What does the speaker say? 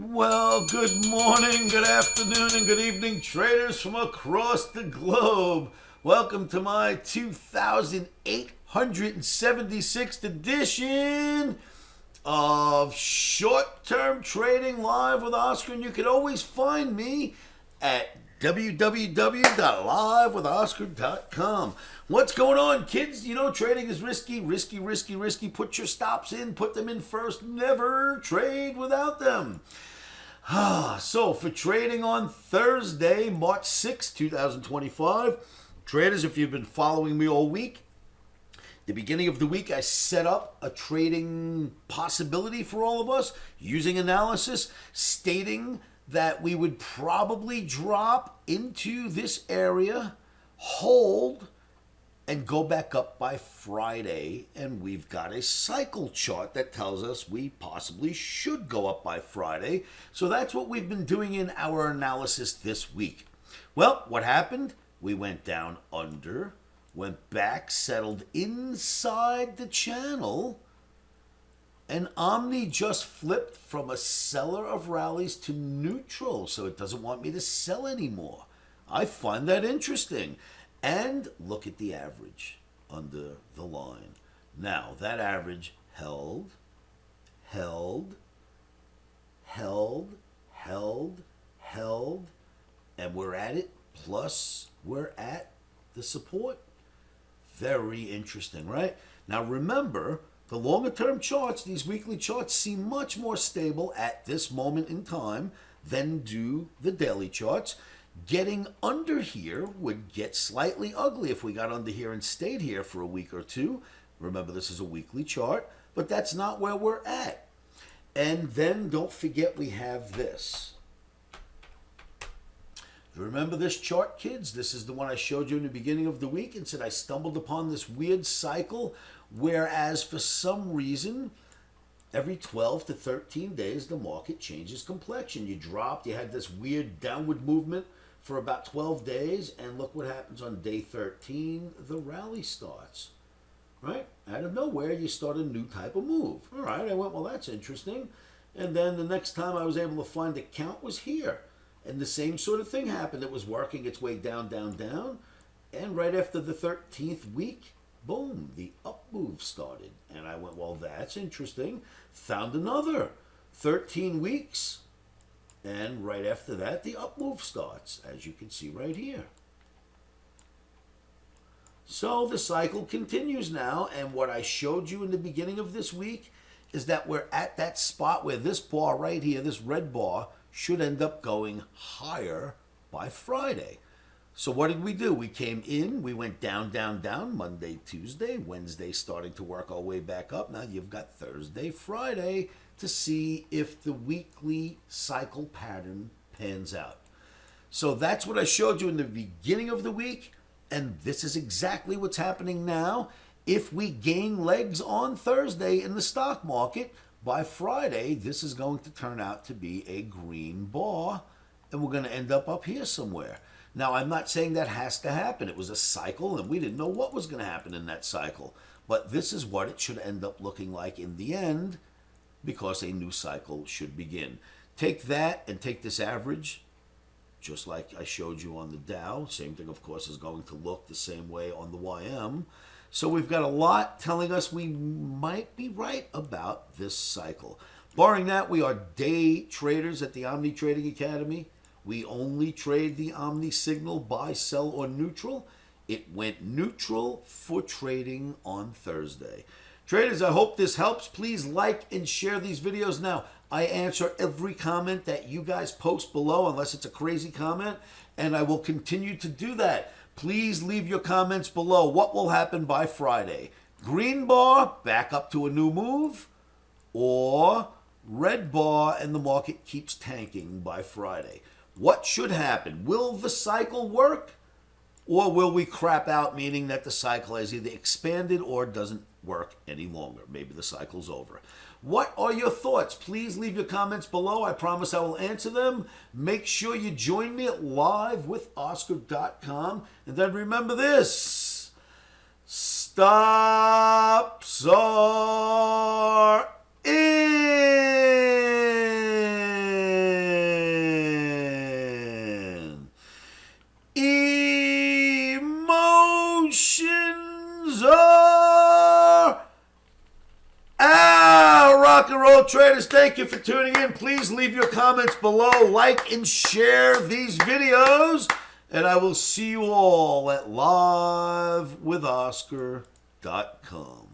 Well, good morning, good afternoon, and good evening, traders from across the globe. Welcome to my 2876th edition of Short-Term Trading Live with Oscar, and you can always find me at www.livewithoscar.com. What's going on, kids? You know, trading is risky, risky, risky, risky. Put your stops in, put them in first. Never trade without them. So, for trading on Thursday, March 6, 2025, traders, if you've been following me all week, the beginning of the week, I set up a trading possibility for all of us using analysis, stating that we would probably drop into this area, hold, and go back up by Friday. And we've got a cycle chart that tells us we possibly should go up by Friday. So that's what we've been doing in our analysis this week. Well, what happened? We went down under, went back, settled inside the channel, and OMNI just flipped from a seller of rallies to neutral, so it doesn't want me to sell anymore. I find that interesting. And look at the average under the line. Now, that average held, and we're at it, plus we're at the support. Very interesting, right? Now, remember, the longer term charts, these weekly charts, seem much more stable at this moment in time than do the daily charts. Getting under here would get slightly ugly if we got under here and stayed here for a week or two. Remember, this is a weekly chart, but that's not where we're at. And then don't forget we have this. Remember this chart, kids? This is the one I showed you in the beginning of the week and said I stumbled upon this weird cycle, whereas for some reason, every 12 to 13 days, the market changes complexion. You dropped, you had this weird downward movement for about 12 days, and look what happens on day 13, the rally starts, right? Out of nowhere, you start a new type of move. All right, I went, well, that's interesting. And then the next time I was able to find the count was here. And the same sort of thing happened. It was working its way down, down, down. And right after the 13th week, boom, the up move started. And I went, well, that's interesting. Found another 13 weeks. And right after that, the up move starts, as you can see right here. So the cycle continues now. And what I showed you in the beginning of this week is that we're at that spot where this bar right here, this red bar, should end up going higher by Friday. So what did we do? We came in, we went down, down, down, Monday, Tuesday, Wednesday, starting to work our way back up. Now you've got Thursday, Friday to see if the weekly cycle pattern pans out. So that's what I showed you in the beginning of the week, and this is exactly what's happening now. If we gain legs on Thursday in the stock market, by Friday, this is going to turn out to be a green bar, and we're going to end up here somewhere. Now, I'm not saying that has to happen. It was a cycle, and we didn't know what was going to happen in that cycle. But this is what it should end up looking like in the end, because a new cycle should begin. Take that and take this average, just like I showed you on the Dow. Same thing, of course, is going to look the same way on the YM. So we've got a lot telling us we might be right about this cycle. Barring that, we are day traders at the OMNI Trading Academy. We only trade the OMNI signal, buy, sell, or neutral. It went neutral for trading on Thursday. Traders, I hope this helps. Please like and share these videos. Now, I answer every comment that you guys post below, unless it's a crazy comment, and I will continue to do that. Please leave your comments below. What will happen by Friday? Green bar, back up to a new move, or red bar and the market keeps tanking by Friday. What should happen? Will the cycle work, or will we crap out, meaning that the cycle has either expanded or doesn't work any longer? Maybe the cycle's over. What are your thoughts? Please leave your comments below. I promise I will answer them. Make sure you join me at livewithoscar.com. And then remember this. Stops are in. emotions are out. Rock and roll traders, thank you for tuning in. Please leave your comments below, like and share these videos, and I will see you all at livewithoscar.com.